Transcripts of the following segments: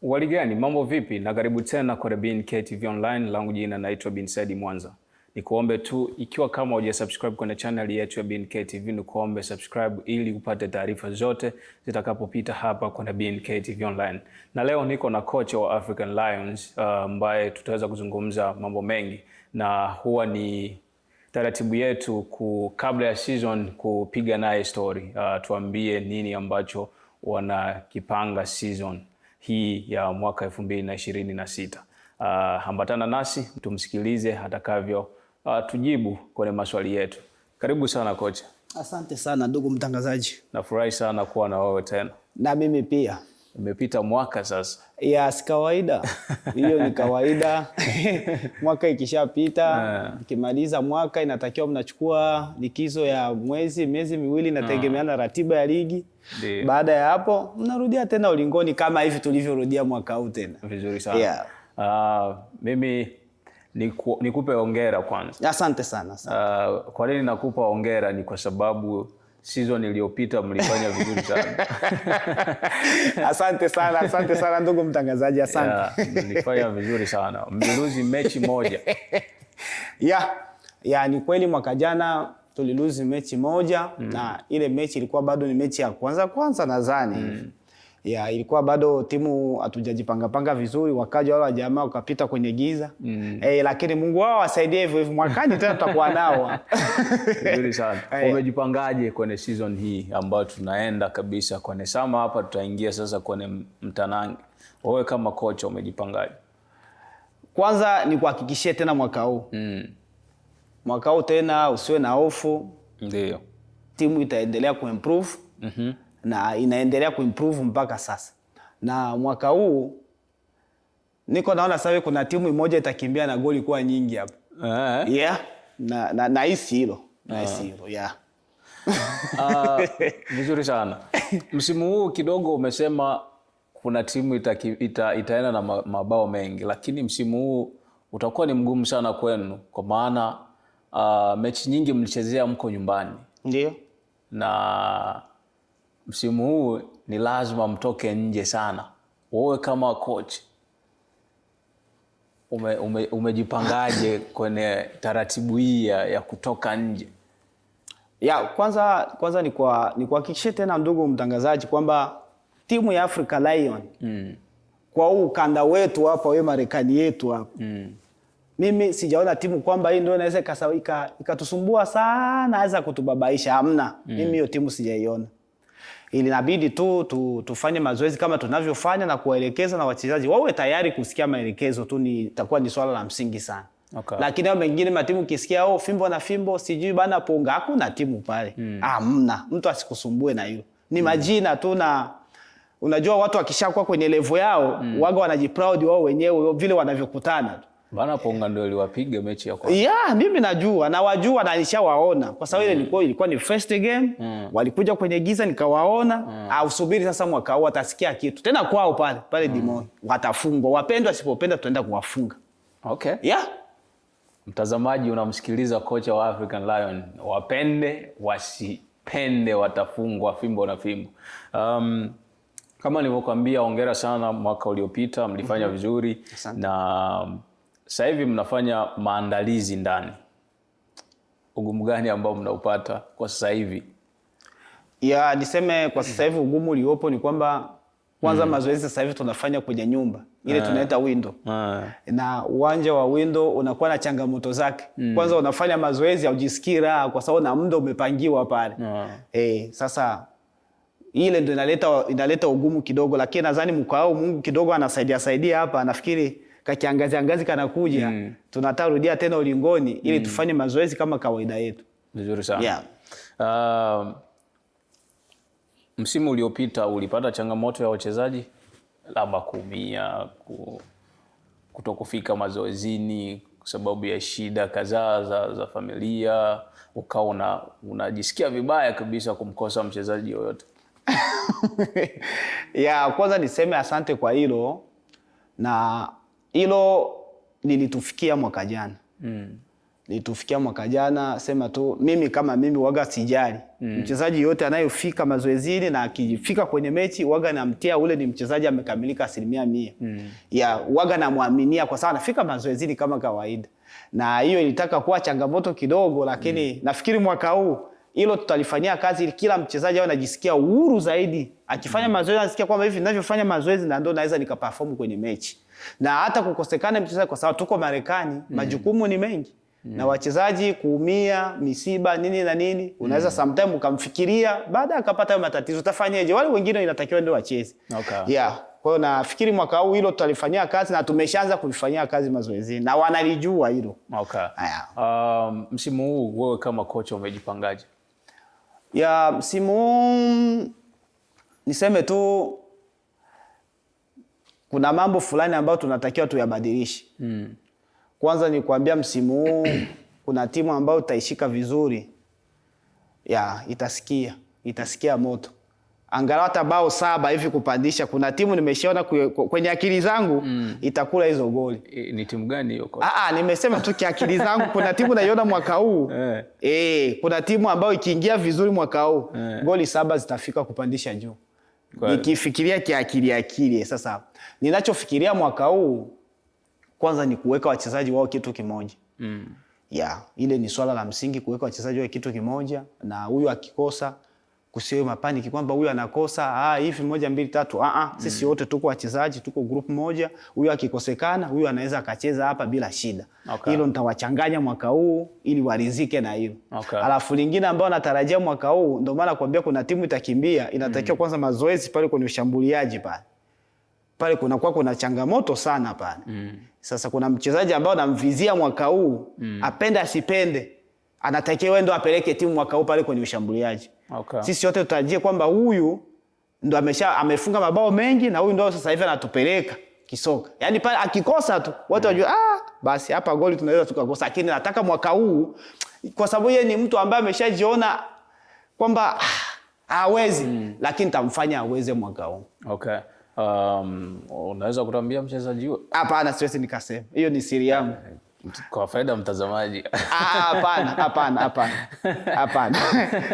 Waligani, mambo vipi? Na karibu tena kwa BNK TV Online, langu jina naitwa Bin Said Mwanza. Nikuombe tu ikiwa kama hujasubscribe kwenye channel yetu ya BNK TV, nikuombe subscribe ili upate taarifa zote zitakapopita hapa kwenye BNK TV Online. Na leo niko na kocha wa African Lions ambaye tutaweza kuzungumza mambo mengi, na huwa ni taratibu yetu kabla ya season kupiga naye story, tuambie nini ambacho wanakipanga season hii ya mwaka 2026. Ambatana nasi tumsikilize atakavyo tujibu kwenye maswali yetu. Karibu sana kocha. Asante sana ndugu mtangazaji. Nafurahi sana kuwa na wewe tena. Na mimi pia. Imepita mwaka sasa. Si kawaida. Hiyo ni kawaida. Mwaka ikishapita, ukimaliza mwaka inatakiwa mnachukua likizo ya miezi miwili, inategemeana ratiba ya ligi. Baada ya hapo mnarudia tena ulingoni kama hivi tulivyorudia mwaka huu tena. Vizuri sana. Mimi nikupe hongera kwanza. Asante sana. Kwa nini nakupa hongera? Ni kwa sababu season iliyopita mlifanya vizuri sana. Asante sana ndugu mtangazaji, asante. Mlifanya vizuri sana. Mliluzi mechi moja. Ni kweli mwaka jana tuliluzi mechi moja, na ile mechi ilikuwa bado ni mechi ya kwanza nadhani. Ilikuwa bado timu hatujajipanga vizuri, wakaja wale jamaa wakapita kwenye giza. Lakini Mungu wao asaidie hivyo mwakani tena tutakuwa nao. Vizuri sana. Umejipangaje kwenye season hii ambayo tunaenda kabisa kwenye sama hapa, tutaingia sasa kwenye mtanange? Wewe kama kocha umejipangaje? Kwanza ni kuhakikishia tena mwaka huu. Mwaka huu tena usiwe na hofu. Ndio. Timu itaendelea kuimprove. Na inaendelea kuimprove mpaka sasa. Na mwaka huu niko naona sasa kuna timu moja itakimbia na goli kwa nyingi hapa. Na hisi hilo. Vizuri sana. Msimu huu kidogo umesema kuna timu itaenda na mabao mengi, lakini msimu huu utakuwa ni mgumu sana kwenu kwa maana mechi nyingi mlichezea mko nyumbani. Ndio. Na msimu huu ni lazima mtoke nje sana. Wewe kama coach umejipangaje kwenye taratibu hii ya kutoka nje? Kwanza ni kuhakikishia tena ndugu mtangazaji kwamba timu ya Africa Lion kwa huu ukanda wetu hapa, wewe Marekani yetu hapa, mimi sijaona timu kwamba hii ndio inaweza ikatusumbua sana, aweza kutubabaisha. Hamna. Mimi hiyo timu sijaiona. Inabidi tufanye mazoezi kama tunavyofanya na kuwaelekeza, na wachezaji wawe tayari kusikia maelekezo tu, itakuwa ni swala la msingi sana. Lakini hao wengine matimu kisikia fimbo na fimbo sijui bana ponga, hakuna timu pale. Hamna. Mtu asikusumbue na hilo. Ni majina tu, na unajua watu wakishakuwa kwenye level yao waga wanajiproud wao wenyewe vile wanavyokutana. Bana ponga ndio iliwapiga mechi ya kwanza. Mimi najua na wajua na nishawaona kwa sababu ile ilikuwa ni first game. Walikuja kwenye giza nikawaona. Usubiri sasa mwaka huu atasikia kitu. Tena kwao pale Dimoni watafungwa. Wapendwa sipopenda tutaenda kuwafunga. Mtazamaji unamsikiliza kocha wa African Lion. Wapende wasipende watafungwa fimbo na fimbo. Kama nilivyokuambia, hongera sana, mwaka uliopita mlifanya vizuri. Na sasa hivi mnafanya maandalizi ndani. Ugumu gani ambao mnaupata kwa sasa hivi? Niseme kwa sasa hivi ugumu uliopo ni kwamba kwanza mazoezi sasa hivi tunafanya kwenye nyumba. Ile tunaita window. Na uwanja wa window unakuwa na changamoto zake. Kwanza unafanya mazoezi haujisikii raha kwa sababu na muda umepangiwa pale. Sasa ile ndio inaleta ugumu kidogo, lakini nadhani mkao Mungu kidogo anasaidia hapa. Nafikiri kakiangazi kanakuja, tunatarudia tena ulingoni ili tufanye mazoezi kama kawaida yetu. Vizuri sana. Msimu uliopita ulipata changamoto ya wachezaji labda kuumia, kutokufika mazoezini kwa sababu ya shida kadhaa za familia, ukawa unajisikia vibaya kabisa kumkosa mchezaji yoyote? Kwanza niseme asante kwa hilo, na hilo lilitufikia mwaka jana. litufikia mwaka jana, sema tu mimi kama mimi waga sijali. Mchezaji yote anayefika mazoezini na akifika kwenye mechi waga namtia ule ni mchezaji amekamilika 100%. Ya waga namuaminia kwa sababu anafika mazoezini kama kawaida. Na hiyo ilitaka kuwa changamoto kidogo, lakini nafikiri mwaka huu hilo tutalifanyia kazi ili kila mchezaji awe anajisikia uhuru zaidi. Akifanya mazoezi anasikia kwamba hivi ninavyofanya mazoezi na ndio naweza nikaperform kwenye mechi. Na hata kukosekana mchezaji kwa sababu tuko Marekani, majukumu ni mengi. Na wachezaji kuumia, misiba, nini na nini, unaweza sometime ukamfikiria baada akapata matatizo utafanyaje? Wale wengine inatakiwa ndio wacheze. Okay. Yeah. Kwa hiyo nafikiri mwaka huu hilo tutalifanyia kazi na tumeshaanza kulifanyia kazi mazoezini na wanalijua hilo. Okay. Msimu huu wewe kama kocha umejipangaje? Ya msimu huu niseme tu kuna mambo fulani ambayo tunatakiwa tuyabadilishe. Kwanza ni kuambia msimu huu kuna timu ambayo itaishika vizuri. Ya itasikia moto. Angalau hata bao 7 hivi kupandisha. Kuna timu nimeshaona kwenye akili zangu itakula hizo goli. Ni timu gani hiyo kocha? Nimesema tu kiakili zangu kuna timu naiona mwaka huu. Kuna timu ambayo ikiingia vizuri mwaka huu goli 7 zitafika kupandisha juu. Nikifikiria kiakili. Sasa ninachofikiria mwaka huu kwanza ni kuweka wachezaji wao kitu kimoja. Ile ni swala la msingi, kuweka wachezaji wao kitu kimoja, na huyu akikosa kusiwe mapaniki kwamba huyu anakosa hivi 1 2 3. Sisi wote tuko wachezaji, tuko group moja. Huyu akikosekana, huyu anaweza akacheza hapa bila shida. Hilo nitawachanganya mwaka huu ili warizike na hilo. Alafu lingine ambao natarajia mwaka huu, ndio maana nakwambia kuna timu itakimbia, inatakiwa kwanza mazoezi pale kwenye ushambuliaji pale kuna changamoto sana pale. Sasa kuna mchezaji ambao namvizia mwaka huu, apende asipende, anatakiwa ndo apeleke timu mwaka huu pale kwenye ushambuliaji. Sisi wote tutarajie kwamba huyu ndo amefunga mabao mengi na huyu ndo sasa hivi anatupeleka kisoka. Yaani pale akikosa tu watu wajua basi hapa goli tunaweza tukakosa, lakini nataka mwaka huu kwa sababu yeye ni mtu ambaye ameshajiona kwamba hawezi, lakini tamfanya aweze mwaka huu. Unaweza kutuambia mchezaji huyo? Hapana, siwezi nikasema. Hiyo ni siri yangu. Kwa faida mtazamaji. Hapana.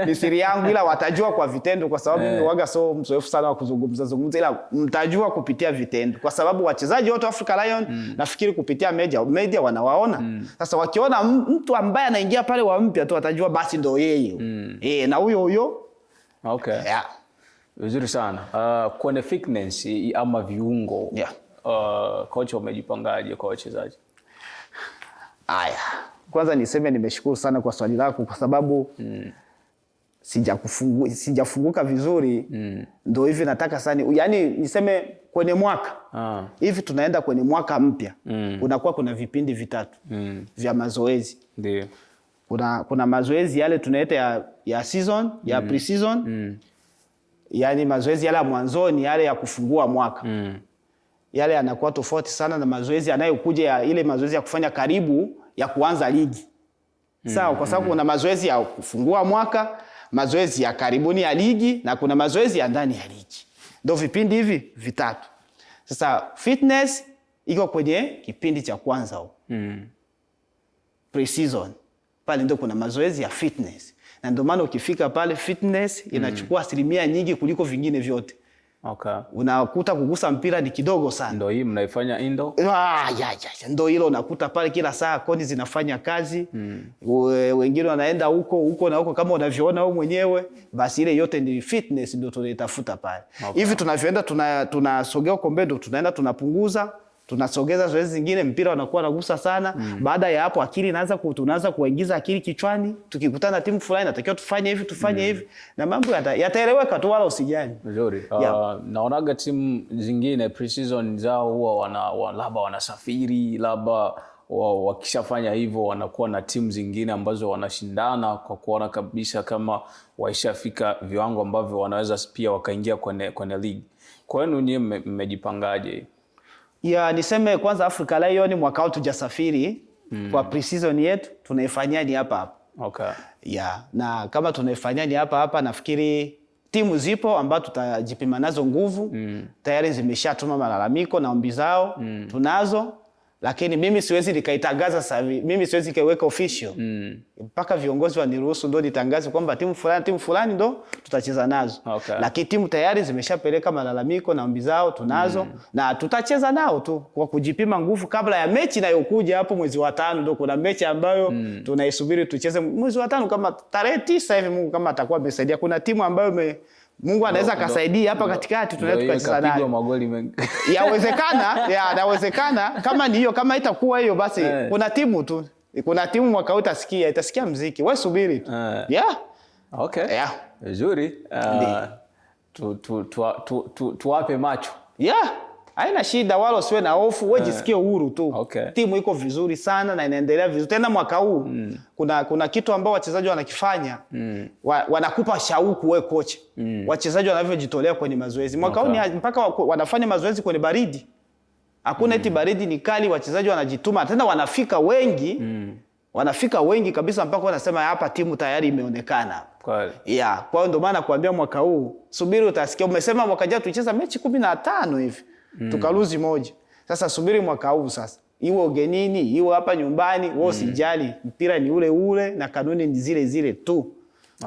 Ni siri yangu, ila watajua kwa vitendo kwa sababu mimi waga so mzoefu sana wa kuzungumza, ila mtajua kupitia vitendo. Kwa sababu wachezaji wote wa Africa Lion nafikiri kupitia media wanawaona. Sasa wakiona mtu ambaye anaingia pale wa mpya tu watajua basi ndio yeye. Na huyo. Vizuri sana. Kwenye fitness ama viungo, kocha umejipangaje kwa wachezaji? Kwanza niseme nimeshukuru sana kwa swali lako kwa sababu sijafunguka vizuri. Ndio hivi nataka sana. Yaani niseme kwenye mwaka. Hivi tunaenda kwenye mwaka mpya. Kuna vipindi vitatu vya mazoezi. Ndio. Kuna mazoezi yale tunaita ya season, ya pre-season. Yaani mazoezi yale ya mwanzoni, yale ya kufungua mwaka. Yale yanakuwa tofauti sana na mazoezi yanayokuja ile mazoezi ya kufanya karibu ya kuanza ligi. Sawa, kwa sababu kuna mazoezi ya kufungua mwaka, mazoezi ya karibuni ya ligi na kuna mazoezi ya ndani ya ligi. Ndio vipindi hivi vitatu. Sasa fitness iko kwenye kipindi cha kwanza huko. Pre-season. Pale ndio kuna mazoezi ya fitness. Na ndio maana ukifika pale fitness inachukua asilimia nyingi kuliko vingine vyote. Unakuta kugusa mpira ni kidogo sana. Ndio hii mnaifanya indo? Ndio hilo unakuta pale kila saa kodi zinafanya kazi. Wengine wanaenda huko na huko kama unavyoona wewe mwenyewe. Basi ile yote ni fitness ndio tunaitafuta pale. Hivi tunavyoenda tunasogea huko mbele, tunaenda tunapunguza, tunasogeza zoezi zingine, mpira unakuwa unagusa sana. Baada ya hapo akili tunaanza kuingiza akili kichwani. Tukikutana timu fulani natakiwa tufanye hivi na mambo yataeleweka tu, wala usijali. Nzuri. Naonaga timu zingine pre-season zao huwa labda wanasafiri, labda wakishafanya hivyo wanakuwa na timu zingine ambazo wanashindana kwa kuona kabisa kama waishafika viwango ambavyo wanaweza pia wakaingia kwenye ligi. Kwa hiyo nyinyi mmejipangaje? Niseme kwanza Africa Lion mwaka huu tujasafiri kwa pre-season yetu, tunaifanyia ni hapa. Na kama tunaifanyia ni hapa nafikiri timu zipo ambazo tutajipima nazo nguvu. Tayari zimeshatuma malalamiko na ombi zao. Tunazo, Lakini mimi siwezi nikaitangaza sasa hivi. Mimi siwezi nikaiweka official. Mpaka viongozi waniruhusu ndo nitangaze kwamba timu fulani ndo tutacheza nazo. Okay. Lakini timu tayari zimeshapeleka malalamiko na ombi zao tunazo na tutacheza nao tu kwa kujipima nguvu kabla ya mechi inayokuja hapo mwezi wa 5. Ndo kuna mechi ambayo tunaisubiri tucheze mwezi wa 5 kama tarehe 9 hivi, Mungu kama atakuwa amesaidia. Kuna timu ambayo Mungu anaweza kasaidia hapa katikati, tunaweza tukacheza nayo. Magoli mengi. Yawezekana kama ni hiyo, kama itakuwa hiyo basi kuna timu tu. Kuna timu mwaka itasikia muziki. Wewe subiri tu. Okay. Vizuri. Tuwape macho. Haina shida, wala usiwe na hofu, wewe jisikie huru tu. Okay. Timu iko vizuri sana na inaendelea vizuri. Tena mwaka huu kuna kitu ambao wachezaji wanakifanya. Wanakupa shauku wewe kocha. Wachezaji wanavyojitolea kwenye mazoezi. Mwaka huu mpaka wanafanya mazoezi kwenye baridi. Hakuna eti baridi ni kali, wachezaji wanajituma. Tena wanafika wengi. Wanafika wengi kabisa mpaka wanasema hapa timu tayari imeonekana. Kweli. Kwa hiyo ndio maana kuambia mwaka huu subiri utasikia. Umesema mwaka jana tulicheza mechi 15 hivi. Tukaluzi moja. Sasa subiri mwaka huu sasa. Iwe ugenini, iwe hapa nyumbani, wewe usijali. Mpira ni ule ule na kanuni ni zile zile tu.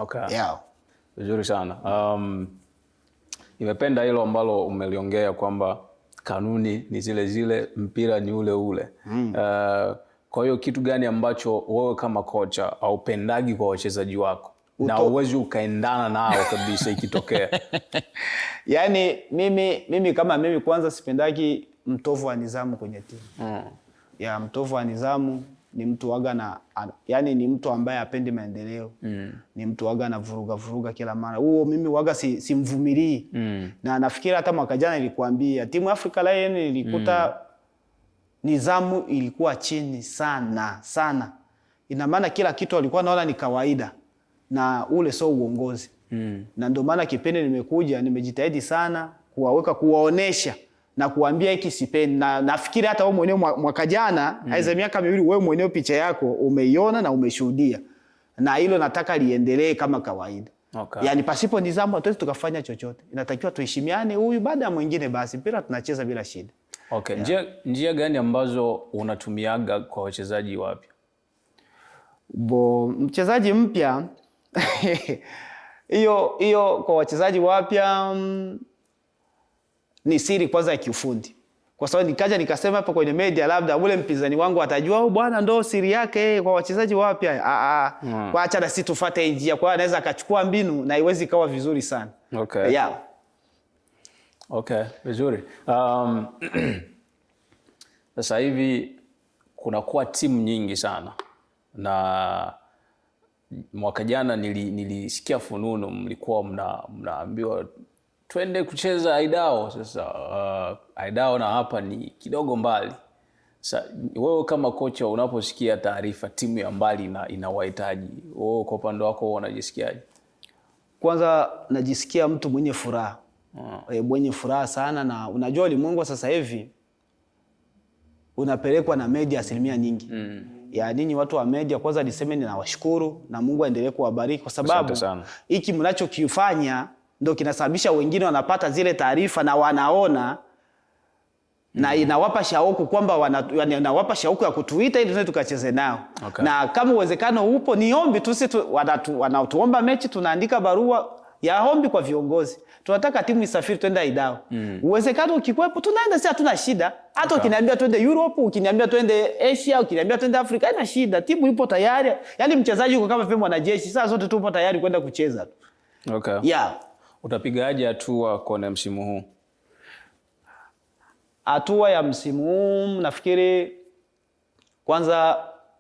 Okay. Vizuri sana. Nimependa hilo ambalo umeliongea kwamba kanuni ni zile zile, mpira ni ule ule. Kwa hiyo kitu gani ambacho wewe kama kocha haupendagi kwa wachezaji wako? Na uwezi ukaendana nao kabisa ikitokea. Yaani mimi kama mimi kwanza sipendagi mtovu wa nidhamu kwenye timu. Mtovu wa nidhamu ni mtu waga yani ni mtu ambaye hapendi maendeleo. Ni mtu waga na vuruga kila mara. Huo mimi waga simvumilii. Na nafikiri hata mwaka jana nilikuambia timu Africa Lion ilikuta nidhamu ilikuwa chini sana. Ina maana kila kitu walikuwa naona ni kawaida. Na ule sio uongozi. Na ndio maana kipindi nimekuja nimejitahidi sana kuwaonesha na kuambia hiki sipendi. Na nafikiri hata wewe mwenyewe mwaka jana aiza miaka 2 wewe mwenyewe picha yako umeiona na umeshuhudia. Na hilo nataka liendelee kama kawaida. Yaani pasipo nidhamu hatuwezi tukafanya chochote. Inatakiwa tuheshimiane, huyu baada ya mwingine basi mpira tunacheza bila shida. Njia gani ambazo unatumiaga kwa wachezaji wapya? Mchezaji mpya hiyo kwa wachezaji wapya ni siri kwanza ya kiufundi. Kwa sababu nikaja nikasema hapa kwenye media labda ule mpinzani wangu atajua bwana ndo siri yake kwa wachezaji wapya. Kwa acha na sisi tufuate njia. Kwa anaweza akachukua mbinu na iwezi kawa vizuri sana. Vizuri. Sasa hivi kunakuwa timu nyingi sana. Na mwaka jana nilisikia fununu mlikuwa mnaambiwa twende kucheza Aidao. Sasa Aidao na hapa ni kidogo mbali. Sasa wewe kama kocha unaposikia taarifa timu ya mbali inawahitaji, wewe kwa upande wako unajisikiaje? Kwanza najisikia mtu mwenye furaha. Mwenye furaha sana, na unajua ulimwengu sasa hivi unapelekwa na media asilimia nyingi. Ya ninyi watu wa media kwanza niseme ninawashukuru na Mungu aendelee kuwabariki kwa sababu hiki mnachokifanya ndio kinasababisha wengine wanapata zile taarifa na wanaona na inawapa shauku kwamba wanawapa shauku ya kutuita ili tukacheze nao. Na kama uwezekano upo niombi tu sisi wanatuomba mechi tunaandika barua ya ombi kwa viongozi. Tunataka timu isafiri twende Aidao. Uwezekano ukikwepo tunaenda, si hatuna shida. Hata ukiniambia twende Europe, ukiniambia twende Asia, ukiniambia twende Afrika, haina shida. Timu ipo tayari. Yaani mchezaji yuko kama vile mwanajeshi. Sasa zote tupo tayari kwenda kucheza tu. Utapigaje hatua kwa msimu huu? Hatua ya msimu huu nafikiri kwanza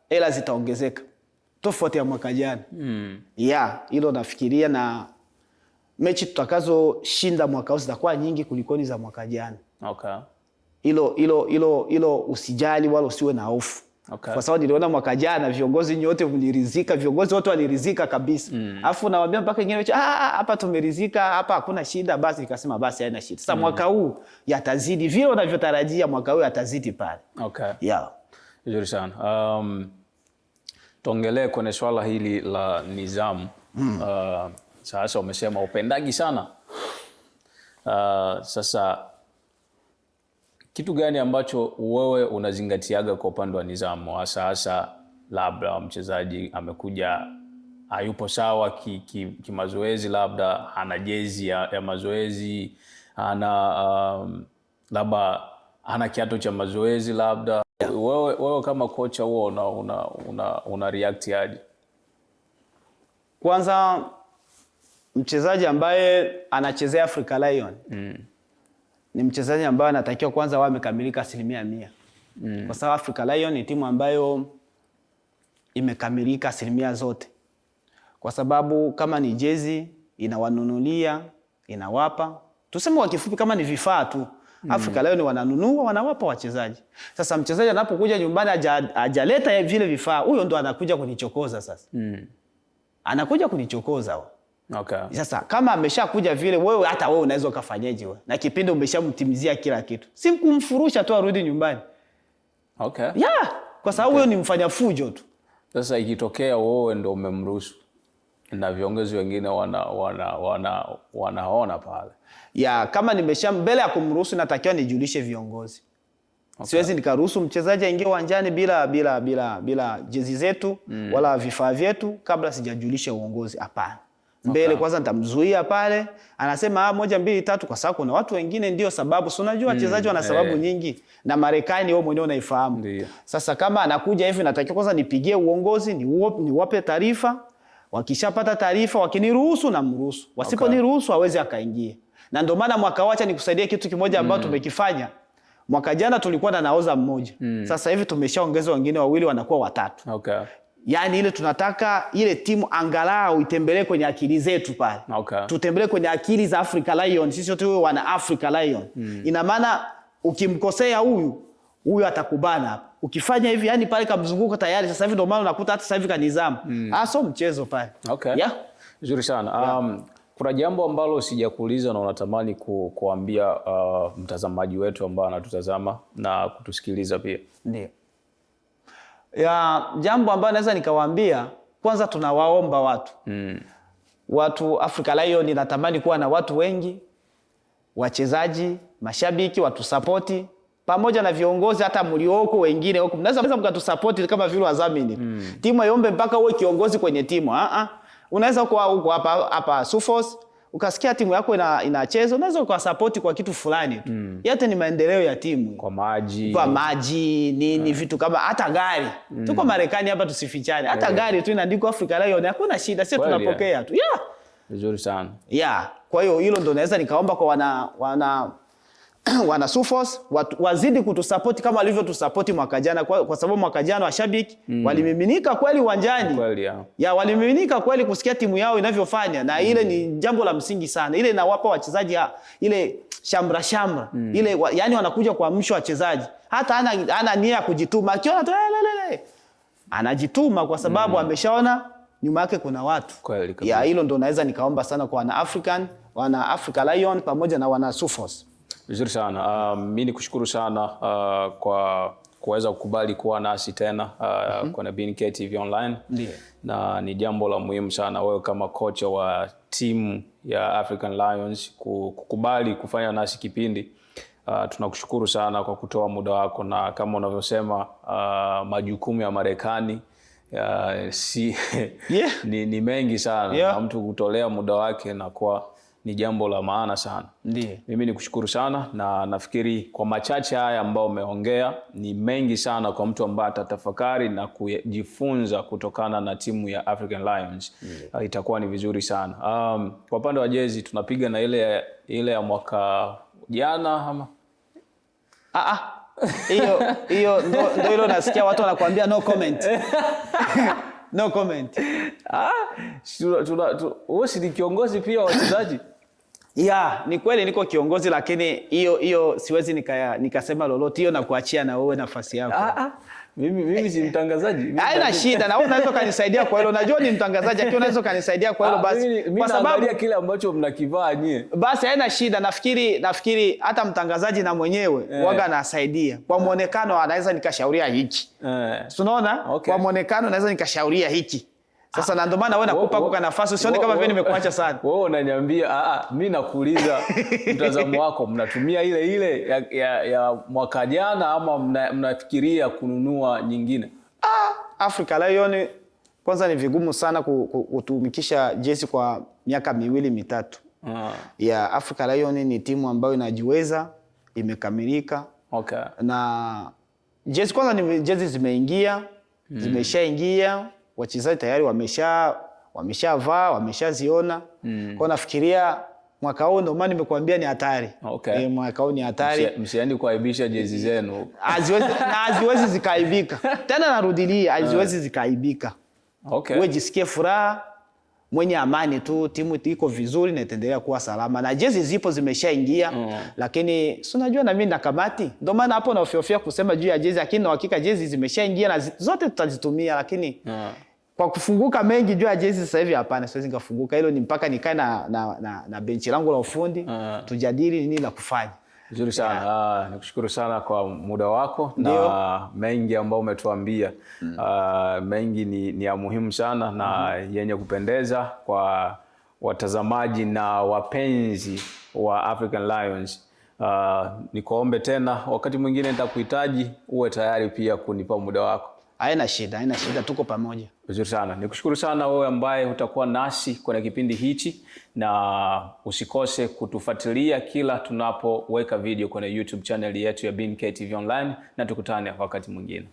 hela zitaongezeka. Tofauti ya mwaka jana. Hilo nafikiria, na mechi tutakazo shinda mwaka huu zitakuwa nyingi kulikoni za mwaka jana. Hilo usijali wala usiwe na hofu. Kwa sababu niliona mwaka jana viongozi nyote mlirizika, viongozi wote walirizika kabisa. Alafu nawaambia mpaka wengine hapa tumerizika, hapa hakuna shida, basi nikasema basi haina shida. Sasa mwaka huu yatazidi vile unavyotarajia, mwaka huu yatazidi pale. Vizuri sana. Tuongelee kwenye swala hili la nidhamu. Sasa umesema upendagi sana. Sasa Kitu gani ambacho wewe unazingatiaga kwa upande wa nidhamu, hasa labda mchezaji amekuja hayupo sawa kimazoezi, labda ana jezi ya mazoezi, labda ana kiatu cha mazoezi labda, wewe kama kocha huo una react aje? Kwanza mchezaji ambaye anachezea Africa Lion ni mchezaji ambaye anatakiwa kwanza awe amekamilika 100%. Kwa sababu Africa Lion ni timu ambayo imekamilika 100% zote. Kwa sababu kama ni jezi inawanunulia, inawapa. Tuseme kwa kifupi kama ni vifaa tu. Africa Lion wananunua, wanawapa wachezaji. Sasa mchezaji anapokuja nyumbani hajaleta vile vifaa, huyo ndo anakuja kunichokoza sasa. Anakuja kunichokoza. Okay. Sasa kama ameshakuja vile, hata wewe unaweza ukafanyaje wewe? Na kipindi umeshamtimizia kila kitu. Si kumfurusha tu arudi nyumbani. Okay. Yeah, kwa sababu huyo ni mfanya fujo tu. Sasa ikitokea wewe ndo umemruhusu na viongozi wengine wanaona pale. Ya, kama mbele ya kumruhusu natakiwa nijulishe viongozi. Okay. Siwezi nikaruhusu mchezaji aingie uwanjani bila jezi zetu wala vifaa vyetu kabla sijajulisha uongozi. Hapana. Mbele kwanza nitamzuia pale. Anasema 1 2 3 kwa sababu kuna watu wengine ndio sababu. Si unajua wachezaji wana sababu nyingi na Marekani wewe mwenyewe unaifahamu. Sasa kama anakuja hivi natakiwa kwanza nipigie uongozi, niwape taarifa. Wakishapata taarifa wakiniruhusu na mruhusu. Wasiponiruhusu hawezi akaingia. Na ndio maana mwaka wacha nikusaidie kitu kimoja ambacho tumekifanya. Mwaka jana tulikuwa na naoza mmoja. Sasa hivi tumeshaongeza wengine 2 wanakuwa 3. Okay. Yaani ile tunataka ile timu angalau itembelee kwenye akili zetu pale. Okay. Tutembelee kwenye akili za Africa Lion. Sisi wote wana Africa Lion. Ina maana ukimkosea huyu atakubana hapa. Ukifanya hivi yani pale kamzunguko tayari sasa hivi ndio maana unakuta hata sasa hivi kanizamu. So mchezo pale. Okay. Yeah. Nzuri sana. Kuna jambo ambalo sijakuuliza na unatamani kuambia mtazamaji wetu ambaye anatutazama na kutusikiliza pia. Ndio. Ya jambo ambalo naweza nikawaambia, kwanza tunawaomba watu. Watu Africa Lion inatamani kuwa na watu wengi, wachezaji, mashabiki, watu support pamoja na viongozi hata mlioko wengine huko. Mnaweza mkatusupport kama vile wadhamini. Timu iombe mpaka uwe kiongozi kwenye timu. Unaweza kuwa huko hapa Sufos, ukasikia timu yako inacheza, unaweza ukasupport kwa kitu fulani tu. Yote ni maendeleo ya timu. Kwa maji, nini vitu kama hata gari. Tuko Marekani hapa tusifichane. Hata gari tu inaandikwa Africa Lion, hakuna shida, sisi tunapokea tu. Yeah. Vizuri sana. Yeah. Kwa hiyo hilo ndo naweza nikaomba kwa wana Sufos wazidi kutusupport kama walivyotusupport mwaka jana, kwa sababu mwaka jana washabiki walimiminika kweli uwanjani. Kweli ya walimiminika kweli kusikia timu yao inavyofanya, na ile ni jambo la msingi sana. Ile inawapa wachezaji ile shamra ile yani wanakuja kuamsha wachezaji. Hata ana nia ya kujituma, akiona tu anajituma kwa sababu ameshaona nyuma yake kuna watu. Kweli kabisa. Ya hilo ndo naweza nikaomba sana kwa wana Africa Lion pamoja na wana Sufos. Vizuri sana. Mimi nikushukuru sana kwa kuweza kukubali kuwa nasi tena kwenye BNK TV Online. Ndiyo. Na ni jambo la muhimu sana wewe kama kocha wa timu ya African Lions kukubali kufanya nasi kipindi. Tunakushukuru sana kwa kutoa muda wako, na kama unavyosema majukumu ya Marekani ni mengi sana. Na mtu kutolea muda wake na kwa ni jambo la maana sana. Ndiyo. Mimi nikushukuru sana, na nafikiri kwa machache haya ambao umeongea ni mengi sana kwa mtu ambaye atatafakari na kujifunza kutokana na timu ya African Lions. Itakuwa ni vizuri sana. Kwa upande wa jezi tunapiga na ile ya mwaka jana ama? Hiyo ndio hilo nasikia watu wanakuambia no comment. No comment. Wewe si kiongozi pia wa wachezaji? Ni kweli niko kiongozi, lakini hiyo siwezi nikasema lolote. Hiyo nakuachia na wewe nafasi yako. Mimi si mtangazaji. Haina shida, na wewe unaweza kanisaidia kwa hilo. Najua ni mtangazaji, lakini unaweza kanisaidia kwa hilo basi. Kwa sababu kile ambacho mnakivaa nyie. Basi haina shida. Nafikiri hata mtangazaji na mwenyewe waga anasaidia. Kwa muonekano anaweza nikashauria hiki. Unaona? Okay. Kwa muonekano naweza nikashauria hiki. Sasa na ndio maana wewe nakupa kwa nafasi, usione kama vile nimekuacha sana. Wewe unaniambia mimi nakuuliza mtazamo wako, mnatumia ile ya mwaka jana ama mnafikiria kununua nyingine? Africa Lion kwanza ni vigumu sana kutumikisha jezi kwa miaka 2-3. Ya Africa Lion ni timu ambayo inajiweza, imekamilika. Okay. Na jezi kwanza ni jezi zimeingia, zimeshaingia, wachezaji tayari wameshavaa, wameshaziona. Kwa nafikiria mwaka huu ndio maana nimekuambia ni hatari. Okay. Mwaka huu ni hatari. Msiende kuaibisha jezi zenu. Haziwezi zikaibika. Tena narudilia, haziwezi zikaibika. Okay. Wewe jisikie furaha, mwenye amani tu, timu iko vizuri na itaendelea kuwa salama. Na jezi zipo zimeshaingia, lakini si unajua na mimi na kamati. Ndio maana hapo naofia kusema juu ya jezi, lakini na hakika jezi zimeshaingia na zote tutazitumia, lakini kwa kufunguka mengi juu ya jezi sasa hivi hapana, siwezi ngafunguka. Hilo ni mpaka nikae na benchi langu la ufundi tujadili nini la kufanya. Nzuri sana. Nikushukuru sana kwa muda wako na mengi ambao umetuambia. Mengi ni ya muhimu sana na yenye kupendeza kwa watazamaji na wapenzi wa African Lions. Nikuombe tena wakati mwingine nitakuhitaji uwe tayari pia kunipa muda wako. Haina shida, tuko pamoja. Vizuri sana. Nikushukuru sana wewe ambaye utakuwa nasi kwenye kipindi hichi, na usikose kutufuatilia kila tunapoweka video kwenye YouTube channel yetu ya BNK TV Online, na tukutane wakati mwingine.